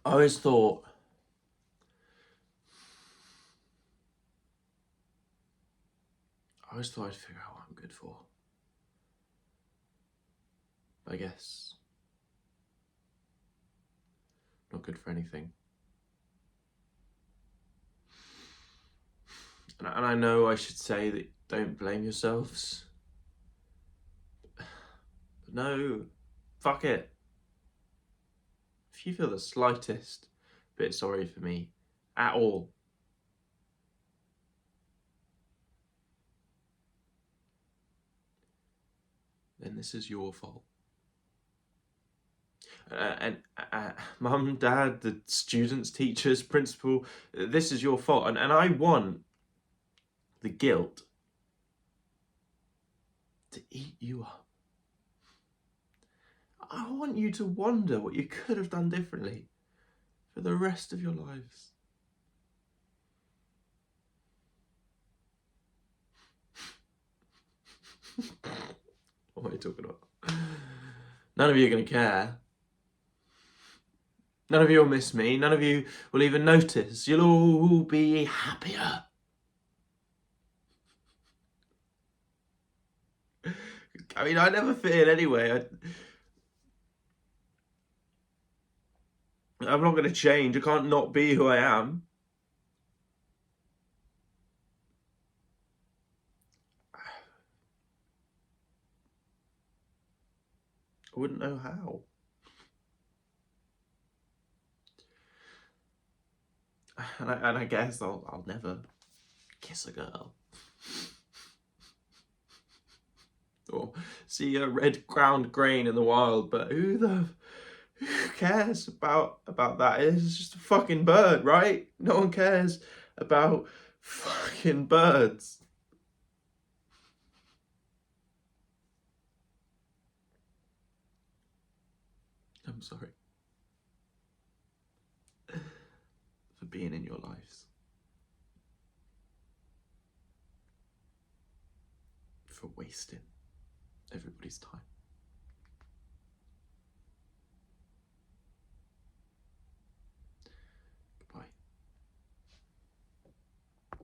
I always thought I'd figure out what I'm good for. I guess not good for anything. And I know I should say that don't blame yourselves. But no, fuck it. If you feel the slightest bit sorry for me at all, then this is your fault. And mum, dad, the students, teachers, principal, this is your fault. And I want the guilt to eat you up. I want you to wonder what you could have done differently for the rest of your lives. What am I talking about? None of you are going to care. None of you will miss me. None of you will even notice. You'll all be happier. I mean, I never feel anyway. I'm not going to change. I can't not be who I am. I wouldn't know how. And I guess I'll never kiss a girl. Or see a red-crowned crane in the wild, but who cares about that? It's just a fucking bird, right? No one cares about fucking birds. I'm sorry for being in your lives, for wasting everybody's time.